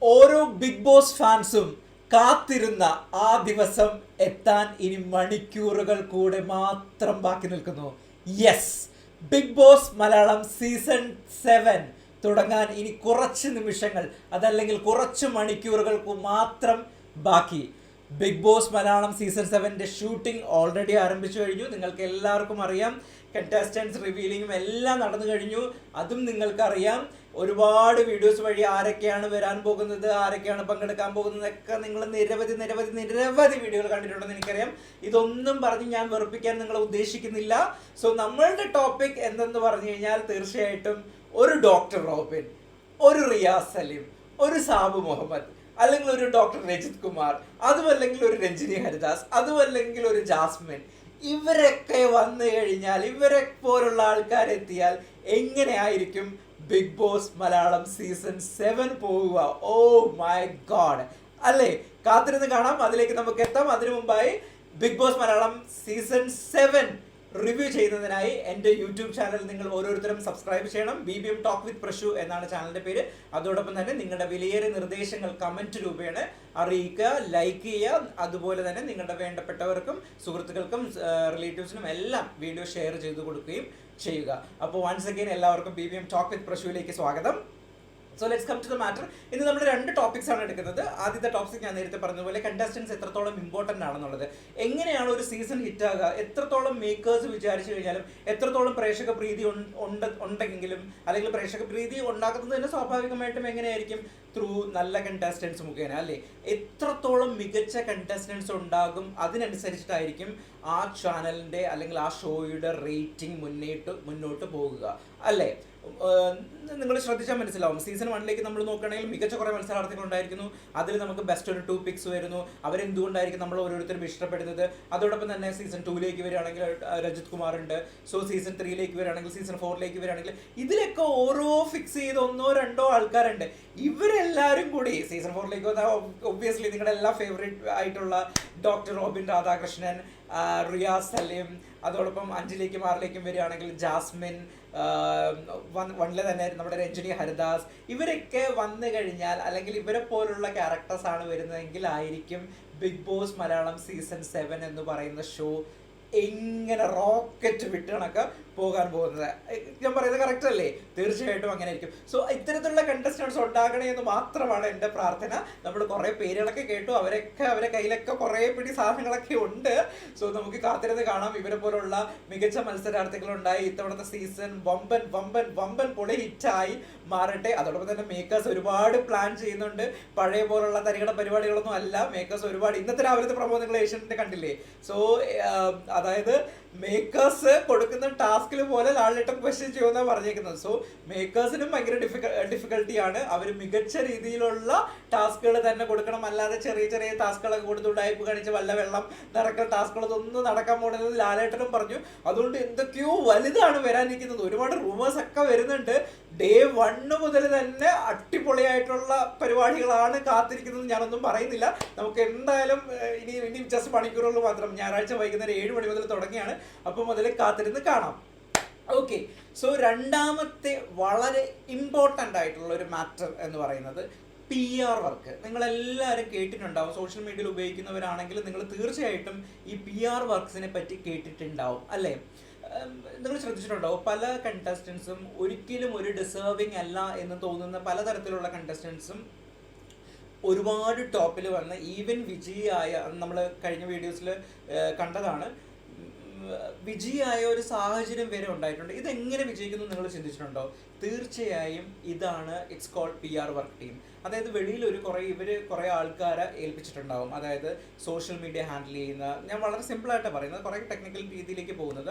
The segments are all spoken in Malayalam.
ഓരോ ബിഗ് ബോസ് ഫാൻസും കാത്തിരുന്ന ആ ദിവസം എത്താൻ ഇനി മണിക്കൂറുകൾ കൂടെ മാത്രം ബാക്കി നിൽക്കുന്നു. Yes, big boss Malayalam season 7 തുടങ്ങാൻ ഇനി കുറച്ച് നിമിഷങ്ങൾ, അതല്ലെങ്കിൽ കുറച്ച് മണിക്കൂറുകൾക്ക് മാത്രം ബാക്കി. Big boss Malayalam season 7 shooting already ആരംഭിച്ചു കഴിഞ്ഞു. നിങ്ങൾക്ക് എല്ലാവർക്കും അറിയാം. കണ്ടസ്റ്റൻസ് റിവീലിങ്ങും എല്ലാം നടന്നു കഴിഞ്ഞു. അതും നിങ്ങൾക്കറിയാം. ഒരുപാട് വീഡിയോസ് വഴി ആരൊക്കെയാണ് വരാൻ പോകുന്നത്, ആരൊക്കെയാണ് പങ്കെടുക്കാൻ പോകുന്നതൊക്കെ നിങ്ങൾ നിരവധി വീഡിയോകൾ കണ്ടിട്ടുണ്ടെന്ന് എനിക്കറിയാം. ഇതൊന്നും പറഞ്ഞ് ഞാൻ വെറുപ്പിക്കാൻ നിങ്ങളെ ഉദ്ദേശിക്കുന്നില്ല. സോ നമ്മളുടെ ടോപ്പിക് എന്തെന്ന് പറഞ്ഞു കഴിഞ്ഞാൽ തീർച്ചയായിട്ടും ഒരു ഡോക്ടർ റോബിൻ, ഒരു റിയാസ് സലീം, ഒരു സാബു മുഹമ്മദ്, അല്ലെങ്കിൽ ഒരു ഡോക്ടർ രജിത് കുമാർ, അതുമല്ലെങ്കിൽ ഒരു രഞ്ജിനി ഹരിദാസ്, അതുമല്ലെങ്കിൽ ഒരു ജാസ്മിൻ, ഇവരൊക്കെ വന്നു കഴിഞ്ഞാൽ, ഇവരെ പോലുള്ള ആൾക്കാരെത്തിയാൽ എങ്ങനെയായിരിക്കും ബിഗ് ബോസ് മലയാളം സീസൺ 7 പോവുക? ഓ മൈ ഗോഡ് അല്ലേ? കാത്തിരുന്ന് കാണാം. അതിലേക്ക് നമുക്ക് എത്താം. അതിനു മുമ്പായി big boss Malayalam season 7 review ചെയ്യുന്നതിനായി എൻ്റെ യൂട്യൂബ് ചാനൽ നിങ്ങൾ ഓരോരുത്തരും സബ്സ്ക്രൈബ് ചെയ്യണം. BBM ടോക്ക് വിത്ത് പ്രശു എന്നാണ് ചാനലിൻ്റെ പേര്. അതോടൊപ്പം തന്നെ നിങ്ങളുടെ വിലയേറിയ നിർദ്ദേശങ്ങൾ കമൻറ്റ് രൂപേണ അറിയിക്കുക, ലൈക്ക് ചെയ്യുക. അതുപോലെ തന്നെ നിങ്ങളുടെ വേണ്ടപ്പെട്ടവർക്കും സുഹൃത്തുക്കൾക്കും റിലേറ്റീവ്സിനും എല്ലാം വീഡിയോ ഷെയർ ചെയ്ത് കൊടുക്കുകയും ചെയ്യുക. അപ്പോൾ വൺസ് അഗൈൻ എല്ലാവർക്കും BBM ടോക്ക് വിത്ത് പ്രശുവിലേക്ക് സ്വാഗതം. So let's come to the matter. ഇന്ന് നമ്മൾ 2 ടോപ്പിക്സ് ആണ് എടുക്കുന്നത്. ആദ്യത്തെ ടോപ്പിക് ഞാൻ നേരത്തെ പറഞ്ഞതുപോലെ കണ്ടസ്റ്റൻസ് എത്രത്തോളം ഇമ്പോർട്ടൻ്റ് ആണെന്നുള്ളത്, എങ്ങനെയാണ് ഒരു സീസൺ ഹിറ്റാകുക, എത്രത്തോളം മേക്കേഴ്സ് വിചാരിച്ചു കഴിഞ്ഞാലും, എത്രത്തോളം പ്രേക്ഷക പ്രീതി ഉണ്ടെങ്കിലും, അല്ലെങ്കിൽ പ്രേക്ഷക പ്രീതി ഉണ്ടാക്കുന്നത് തന്നെ സ്വാഭാവികമായിട്ടും എങ്ങനെയായിരിക്കും ത്രൂ നല്ല കണ്ടസ്റ്റൻസ് മുഖേന അല്ലേ? എത്രത്തോളം മികച്ച കണ്ടസ്റ്റൻസ് ഉണ്ടാകും, അതിനനുസരിച്ചിട്ടായിരിക്കും ആ ചാനലിൻ്റെ അല്ലെങ്കിൽ ആ ഷോയുടെ റേറ്റിംഗ് മുന്നോട്ട് പോകുക അല്ലേ? നിങ്ങൾ ശ്രദ്ധിച്ചാൽ മനസ്സിലാവും. സീസൺ 1 നമ്മൾ നോക്കുകയാണെങ്കിൽ മികച്ച കുറേ മത്സരാർത്ഥികൾ ഉണ്ടായിരിക്കുന്നു. അതിൽ നമുക്ക് ബെസ്റ്റ് ഒരു 2 പിക്സ് വരുന്നു. അവരെന്തുകൊണ്ടായിരിക്കും നമ്മൾ ഓരോരുത്തരും ഇഷ്ടപ്പെടുന്നത്. അതോടൊപ്പം തന്നെ സീസൺ 2 വരികയാണെങ്കിൽ രജിത് കുമാർ ഉണ്ട്. സോ സീസൺ 3 വരികയാണെങ്കിൽ, സീസൺ 4 വരികയാണെങ്കിൽ, ഇതിലൊക്കെ ഓരോ ഫിക്സ് ചെയ്ത് 1-2 ആൾക്കാരുണ്ട്. ഇവരെല്ലാവരും കൂടി സീസൺ 4 ഒബ്വിയസ്ലി നിങ്ങളുടെ എല്ലാ ഫേവറേറ്റ് ആയിട്ടുള്ള ഡോക്ടർ റോബിൻ രാധാകൃഷ്ണൻ, റിയാസ് സലീം, അതോടൊപ്പം 5 വരികയാണെങ്കിൽ ജാസ്മിൻ, 1 തന്നെ നമ്മുടെ രഞ്ജിനി ഹരിദാസ്, ഇവരൊക്കെ വന്നു കഴിഞ്ഞാൽ, അല്ലെങ്കിൽ ഇവരെ പോലുള്ള ക്യാരക്ടേഴ്സ് ആണ് വരുന്നതെങ്കിൽ ആയിരിക്കും ബിഗ് ബോസ് മലയാളം സീസൺ 7 എന്ന് പറയുന്ന ഷോ എങ്ങനെ റോക്കറ്റ് വിട്ടണൊക്കെ പോകാൻ പോകുന്നത്. ഞാൻ പറയുന്നത് കറക്റ്റ് അല്ലേ? തീർച്ചയായിട്ടും അങ്ങനെ ആയിരിക്കും. സോ ഇത്തരത്തിലുള്ള കണ്ടസ്റ്റൻസ് ഉണ്ടാകണേ എന്ന് മാത്രമാണ് എൻ്റെ പ്രാർത്ഥന. നമ്മൾ കുറേ പേരുകളൊക്കെ കേട്ടു. അവരെ കയ്യിലൊക്കെ കുറേ പിടി സാധനങ്ങളൊക്കെ ഉണ്ട്. സോ നമുക്ക് കാത്തിരുന്ന് കാണാം. ഇവരെ പോലുള്ള മികച്ച മത്സരാർത്ഥികളുണ്ടായി ഇത്തവണത്തെ സീസൺ വമ്പൻ പൊളി ഹിറ്റായി മാറട്ടെ. അതോടൊപ്പം തന്നെ മേക്കേഴ്സ് ഒരുപാട് പ്ലാൻ ചെയ്യുന്നുണ്ട്. പഴയ പോലുള്ള തരികട പരിപാടികളൊന്നും അല്ല. മേക്കേഴ്സ് ഒരുപാട്, ഇന്നത്തെ രാവിലത്തെ പ്രമോ നിങ്ങൾ ഏഷ്യൻ്റെ കണ്ടില്ലേ? സോ അതായത് മേക്കേഴ്സ് കൊടുക്കുന്ന ടാസ്കിൽ പോലെ ലാളിട്ടം ക്വസ്റ്റ്യൻ ചെയ്യുമെന്നാണ് പറഞ്ഞേക്കുന്നത്. സോ മേക്കേഴ്സിനും ഭയങ്കര ഡിഫിക്കൽട്ടിയാണ്. അവർ മികച്ച രീതിയിലുള്ള ടാസ്കുകൾ തന്നെ കൊടുക്കണം. അല്ലാതെ ചെറിയ ടാസ്കുകളൊക്കെ കൊടുത്ത് ഉടായ്പ കാണിച്ച് വല്ല വെള്ളം നിറക്കൽ ടാസ്കുകളൊന്നും നടക്കാൻ പോകുന്നത് ലാലേട്ടനും പറഞ്ഞു. അതുകൊണ്ട് എന്തൊക്കെയോ വലുതാണ് വരാനിരിക്കുന്നത്. ഒരുപാട് റൂമേഴ്സ് ഒക്കെ വരുന്നുണ്ട്. ഡേ 1 മുതൽ തന്നെ അടിപൊളിയായിട്ടുള്ള പരിപാടികളാണ് കാത്തിരിക്കുന്നത്. ഞാനൊന്നും പറയുന്നില്ല. നമുക്ക് എന്തായാലും ഇനി ജസ്റ്റ് മണിക്കൂറുകൾ മാത്രം. ഞായറാഴ്ച വൈകുന്നേരം 7 മണി മുതൽ തുടങ്ങിയാണ്. അപ്പോൾ മുതൽ കാത്തിരുന്ന് കാണാം. ഓക്കെ, സോ രണ്ടാമത്തെ വളരെ ഇമ്പോർട്ടൻ്റ് ആയിട്ടുള്ള ഒരു മാറ്റർ എന്ന് പറയുന്നത് PR വർക്ക്. നിങ്ങളെല്ലാവരും കേട്ടിട്ടുണ്ടാവും. സോഷ്യൽ മീഡിയയിൽ ഉപയോഗിക്കുന്നവരാണെങ്കിൽ നിങ്ങൾ തീർച്ചയായിട്ടും ഈ PR വർക്ക്സിനെ പറ്റി കേട്ടിട്ടുണ്ടാവും അല്ലേ? നിങ്ങൾ ശ്രദ്ധിച്ചിട്ടുണ്ടാവും, പല കണ്ടസ്റ്റൻസും ഒരിക്കലും ഒരു ഡിസേർവിങ് അല്ല എന്ന് തോന്നുന്ന പലതരത്തിലുള്ള കണ്ടസ്റ്റൻസും ഒരുപാട് ടോപ്പിൽ വന്ന് ഈവൻ വിജയിയായ, നമ്മൾ കഴിഞ്ഞ വീഡിയോസിൽ കണ്ടതാണ്, വിജയിയായ ഒരു സാഹചര്യം വരെ ഉണ്ടായിട്ടുണ്ട്. ഇതെങ്ങനെ വിജയിക്കുന്നു നിങ്ങൾ ചിന്തിച്ചിട്ടുണ്ടോ? തീർച്ചയായും ഇതാണ് it's called PR work team. അതായത് വെളിയിൽ കുറേ ആൾക്കാരെ ഏൽപ്പിച്ചിട്ടുണ്ടാവും. അതായത് സോഷ്യൽ മീഡിയ ഹാൻഡിൽ ചെയ്യുന്ന, ഞാൻ വളരെ സിമ്പിളായിട്ട് പറയുന്നത്, കുറേ ടെക്നിക്കൽ രീതിയിലേക്ക്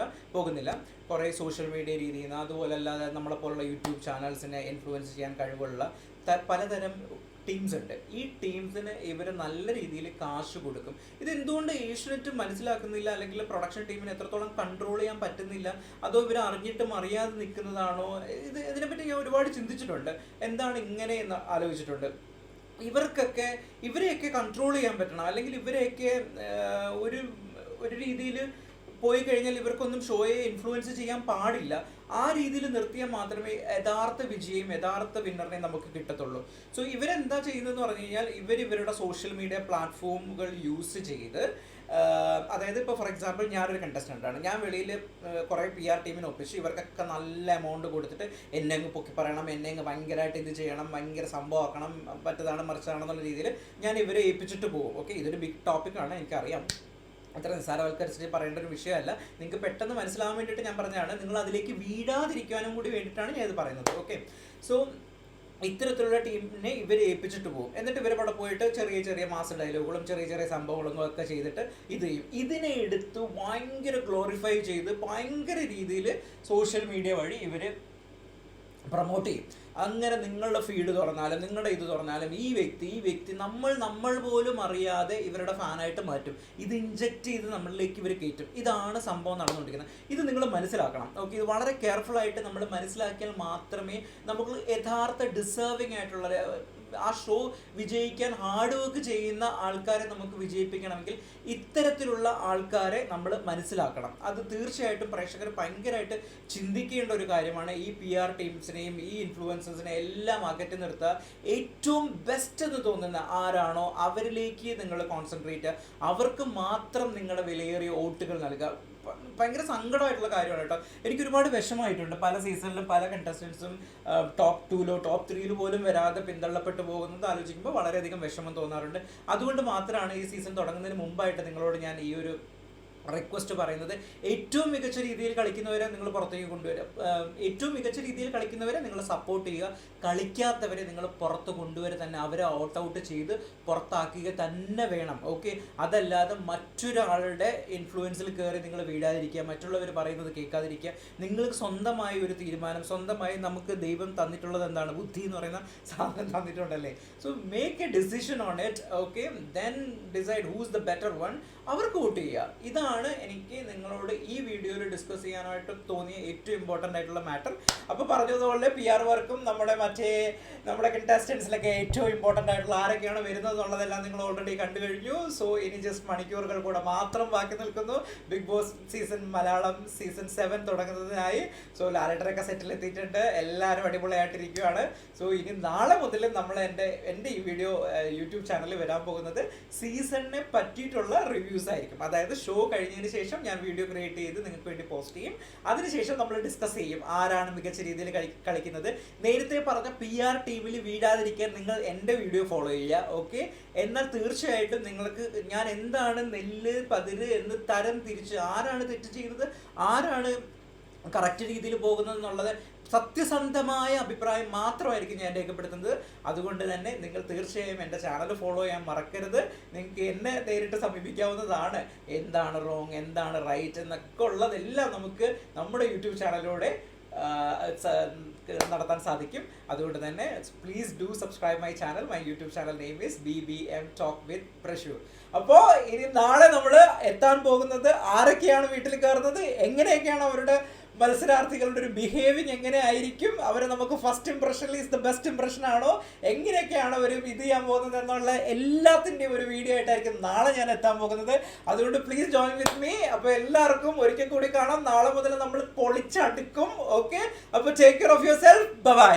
പോകുന്നില്ല. കുറേ സോഷ്യൽ മീഡിയ രീതിയിൽ നിന്ന്, അതുപോലെ അല്ലാതെ നമ്മളെപ്പോലുള്ള യൂട്യൂബ് ചാനൽസിനെ ഇൻഫ്ലുവൻസ് ചെയ്യാൻ കഴിവുള്ള പലതരം ടീംസ് ഉണ്ട്. ഈ ടീംസിന് ഇവർ നല്ല രീതിയിൽ കാശ് കൊടുക്കും. ഇതെന്തുകൊണ്ട് ഏഷ്യനെറ്റ് മനസ്സിലാക്കുന്നില്ല, അല്ലെങ്കിൽ പ്രൊഡക്ഷൻ ടീമിന് എത്രത്തോളം കൺട്രോൾ ചെയ്യാൻ പറ്റുന്നില്ല? അതോ ഇവർ അറിഞ്ഞിട്ടും അറിയാതെ നിൽക്കുന്നതാണോ? ഇതിനെപ്പറ്റി ഞാൻ ഒരുപാട് ചിന്തിച്ചിട്ടുണ്ട്. എന്താണ് ഇങ്ങനെ എന്ന് ആലോചിച്ചിട്ടുണ്ട്. ഇവരെയൊക്കെ കൺട്രോൾ ചെയ്യാൻ പറ്റണം, അല്ലെങ്കിൽ ഇവരെയൊക്കെ ഒരു രീതിയിൽ പോയി കഴിഞ്ഞാൽ ഇവർക്കൊന്നും ഷോയെ ഇൻഫ്ലുവൻസ് ചെയ്യാൻ പാടില്ല. ആ രീതിയിൽ നിർത്തിയാൽ മാത്രമേ യഥാർത്ഥ വിജയം, യഥാർത്ഥ വിന്നറിനെ നമുക്ക് കിട്ടത്തുള്ളൂ. സോ ഇവരെന്താ ചെയ്യുന്നതെന്ന് പറഞ്ഞു കഴിഞ്ഞാൽ ഇവരുടെ സോഷ്യൽ മീഡിയ പ്ലാറ്റ്ഫോമുകൾ യൂസ് ചെയ്ത്, അതായത് ഇപ്പോൾ ഫോർ എക്സാമ്പിൾ ഞാനൊരു കണ്ടസ്റ്റൻ്റ് ആണ്, ഞാൻ വെളിയിൽ കുറേ PR ടീമിനെ ഒപ്പിച്ച് ഇവർക്കൊക്കെ നല്ല എമൗണ്ട് കൊടുത്തിട്ട് എന്നെ അങ്ങ് പൊക്കി പറയണം, എന്നെ അങ്ങ് ഭയങ്കരമായിട്ട് ഇത് ചെയ്യണം, ഭയങ്കര സംഭവമാക്കണം, മറ്റതാണ് മറിച്ചതാണെന്നുള്ള രീതിയിൽ ഞാൻ ഇവരെ ഏൽപ്പിച്ചിട്ട് പോകും. ഓക്കെ, ഇതൊരു ബിഗ് ടോപ്പിക്കാണ്, എനിക്കറിയാം, അത്ര നിസ്സാരവൽക്കരിച്ചിട്ട് പറയേണ്ട ഒരു വിഷയമല്ല. നിങ്ങൾക്ക് പെട്ടെന്ന് മനസ്സിലാവാൻ വേണ്ടിയിട്ട് ഞാൻ പറഞ്ഞതാണ്. നിങ്ങൾ അതിലേക്ക് വീഴാതിരിക്കാനും കൂടി വേണ്ടിയിട്ടാണ് ഞാൻ ഇത് പറയുന്നത്. ഓക്കെ, സോ ഇത്തരത്തിലുള്ള ടീമിനെ ഇവർ ഏൽപ്പിച്ചിട്ട് പോകും. എന്നിട്ട് ഇവരവിടെ പോയിട്ട് ചെറിയ ചെറിയ മാസ് ഡയലോഗുകളും ചെറിയ ചെറിയ സംഭവങ്ങളും ഒക്കെ ചെയ്തിട്ട് ഇത് ചെയ്യും. ഇതിനെ എടുത്ത് ഭയങ്കര ഗ്ലോറിഫൈ ചെയ്ത് ഭയങ്കര രീതിയിൽ സോഷ്യൽ മീഡിയ വഴി ഇവർ പ്രൊമോട്ട് ചെയ്യും. അങ്ങനെ നിങ്ങളുടെ ഫീഡ് തുറന്നാലും നിങ്ങളുടെ ഇത് തുറന്നാലും ഈ വ്യക്തി നമ്മൾ പോലും അറിയാതെ ഇവരുടെ ഫാനായിട്ട് മാറ്റും. ഇത് ഇൻജക്റ്റ് ചെയ്ത് നമ്മളിലേക്ക് ഇവർ കയറ്റും. ഇതാണ് സംഭവം നടന്നുകൊണ്ടിരിക്കുന്നത്. ഇത് നിങ്ങൾ മനസ്സിലാക്കണം. ഓക്കെ, ഇത് വളരെ കെയർഫുൾ ആയിട്ട് നമ്മൾ മനസ്സിലാക്കിയാൽ മാത്രമേ നമുക്ക് യഥാർത്ഥ ഡിസേർവിംഗ് ആയിട്ടുള്ള ആ ഷോ വിജയിക്കാൻ ഹാർഡ് വർക്ക് ചെയ്യുന്ന ആൾക്കാരെ നമുക്ക് വിജയിപ്പിക്കണമെങ്കിൽ ഇത്തരത്തിലുള്ള ആൾക്കാരെ നമ്മൾ മനസ്സിലാക്കണം. അത് തീർച്ചയായിട്ടും പ്രേക്ഷകർ ഭയങ്കരമായിട്ട് ചിന്തിക്കേണ്ട ഒരു കാര്യമാണ്. ഈ PR ടീംസിനെയും ഈ ഇൻഫ്ലുവൻസേഴ്സിനെയും എല്ലാം അകറ്റി നിർത്തുക. ഏറ്റവും ബെസ്റ്റ് എന്ന് തോന്നുന്ന ആരാണോ അവരിലേക്ക് നിങ്ങൾ കോൺസെൻട്രേറ്റ് ചെയ്യുക. അവർക്ക് മാത്രം നിങ്ങളുടെ വിലയേറിയ വോട്ടുകൾ നൽകുക. ഭയങ്കര സങ്കടമായിട്ടുള്ള കാര്യമാണ് കേട്ടോ. എനിക്ക് ഒരുപാട് വിഷമമായിട്ടുണ്ട്. പല സീസണിലും പല കണ്ടസ്റ്റൻസും ടോപ്പ് 2 ടോപ്പ് 3 പോലും വരാതെ പിന്തള്ളപ്പെട്ടു പോകുന്നത് ആലോചിക്കുമ്പോൾ വളരെയധികം വിഷമം തോന്നാറുണ്ട്. അതുകൊണ്ട് മാത്രമാണ് ഈ സീസൺ തുടങ്ങുന്നതിന് മുമ്പായിട്ട് നിങ്ങളോട് ഞാൻ ഈ ഒരു റിക്വസ്റ്റ് പറയുന്നത്. ഏറ്റവും മികച്ച രീതിയിൽ കളിക്കുന്നവരെ നിങ്ങൾ പുറത്തേക്ക് കൊണ്ടുവരിക. ഏറ്റവും മികച്ച രീതിയിൽ കളിക്കുന്നവരെ നിങ്ങൾ സപ്പോർട്ട് ചെയ്യുക. കളിക്കാത്തവരെ നിങ്ങൾ പുറത്ത് കൊണ്ടുവരെ തന്നെ അവരെ ഔട്ട് ചെയ്ത് പുറത്താക്കുക തന്നെ വേണം. ഓക്കെ, അതല്ലാതെ മറ്റൊരാളുടെ ഇൻഫ്ലുവൻസിൽ കയറി നിങ്ങൾ വീഴാതിരിക്കുക, മറ്റുള്ളവർ പറയുന്നത് കേൾക്കാതിരിക്കുക. നിങ്ങൾക്ക് സ്വന്തമായി ഒരു തീരുമാനം, സ്വന്തമായി നമുക്ക് ദൈവം തന്നിട്ടുള്ളത് എന്താണ്, ബുദ്ധി എന്ന് പറയുന്ന സാധനം തന്നിട്ടുണ്ടല്ലേ. So make a decision on it. Okay, then decide who's the better one. അവർക്ക് വോട്ട് ചെയ്യുക. ഇതാണ് എനിക്ക് നിങ്ങളോട് ഈ വീഡിയോയിൽ ഡിസ്കസ് ചെയ്യാനായിട്ട് തോന്നിയ ഏറ്റവും ഇമ്പോർട്ടൻ്റ് ആയിട്ടുള്ള മാറ്റർ. അപ്പോൾ പറഞ്ഞതുപോലെ PR വർക്കും നമ്മുടെ കണ്ടസ്റ്റൻസിലൊക്കെ ഏറ്റവും ഇമ്പോർട്ടൻ്റ് ആയിട്ടുള്ള ആരൊക്കെയാണ് വരുന്നത് എന്നുള്ളതെല്ലാം നിങ്ങൾ ഓൾറെഡി കണ്ടു കഴിഞ്ഞു. സോ ഇനി ജസ്റ്റ് മണിക്കൂറുകൾ കൂടെ മാത്രം ബാക്കി നിൽക്കുന്നു big boss season Malayalam season 7 തുടങ്ങുന്നതിനായി. സോ ലാലേട്ടനൊക്കെ സെറ്റിലെത്തിയിട്ടുണ്ട്, എല്ലാവരും അടിപൊളിയായിട്ടിരിക്കുകയാണ്. സോ ഇനി നാളെ മുതൽ നമ്മൾ എൻ്റെ ഈ വീഡിയോ യൂട്യൂബ് ചാനലിൽ വരാൻ പോകുന്നത് സീസണിനെ പറ്റിയിട്ടുള്ള റിവ്യൂസ് ആയിരിക്കും. അതായത് ഷോ കഴിഞ്ഞതിന് ശേഷം ഞാൻ വീഡിയോ ക്രിയേറ്റ് ചെയ്ത് നിങ്ങൾക്ക് വേണ്ടി പോസ്റ്റ് ചെയ്യും. അതിനുശേഷം നമ്മൾ ഡിസ്കസ് ചെയ്യും ആരാണ് മികച്ച രീതിയിൽ കളിക്കുന്നത്. നേരത്തെ പറഞ്ഞ PR ടീമിൽ വീഴാതിരിക്കാൻ നിങ്ങൾ എൻ്റെ വീഡിയോ ഫോളോ ചെയ്യുക. ഓക്കെ, എന്നാൽ തീർച്ചയായിട്ടും നിങ്ങൾക്ക് ഞാൻ എന്താണ് നെല്ല് പതിര് എന്ന് തരം തിരിച്ച് ആരാണ് തെറ്റ് ചെയ്യുന്നത്, ആരാണ് കറക്റ്റ് രീതിയിൽ പോകുന്നത് എന്നുള്ളത് സത്യസന്ധമായ അഭിപ്രായം മാത്രമായിരിക്കും ഞാൻ രേഖപ്പെടുത്തുന്നത്. അതുകൊണ്ട് തന്നെ നിങ്ങൾ തീർച്ചയായും എൻ്റെ ചാനൽ ഫോളോ ചെയ്യാൻ മറക്കരുത്. നിങ്ങൾക്ക് എന്നെ നേരിട്ട് സമീപിക്കാവുന്നതാണ്. എന്താണ് റോങ്, എന്താണ് റൈറ്റ് എന്നൊക്കെ ഉള്ളതെല്ലാം നമുക്ക് നമ്മുടെ യൂട്യൂബ് ചാനലിലൂടെ നടത്താൻ സാധിക്കും. അതുകൊണ്ട് തന്നെ please do subscribe my channel. My YouTube channel name is BBM Talk with പ്രശു. അപ്പോൾ ഇനി നാളെ നമ്മൾ എത്താൻ പോകുന്നത് ആരൊക്കെയാണ് വീട്ടിൽ കയറുന്നത്, എങ്ങനെയൊക്കെയാണ് അവരുടെ മത്സരാർത്ഥികളുടെ ഒരു ബിഹേവിങ് എങ്ങനെ ആയിരിക്കും, അവർ നമുക്ക് first impression is the best impression ആണോ, എങ്ങനെയൊക്കെയാണ് അവർ ഇത് ചെയ്യാൻ പോകുന്നത് എന്നുള്ള എല്ലാത്തിൻ്റെയും ഒരു വീഡിയോ ആയിട്ടായിരിക്കും നാളെ ഞാൻ എത്താൻ പോകുന്നത്. അതുകൊണ്ട് പ്ലീസ് ജോയിൻ വിത്ത് മീ. അപ്പോൾ എല്ലാവർക്കും ഒരിക്കൽ കൂടി കാണാം. നാളെ മുതൽ നമ്മൾ പൊളിച്ചടുക്കും. ഓക്കെ, അപ്പോൾ take care of your self. By.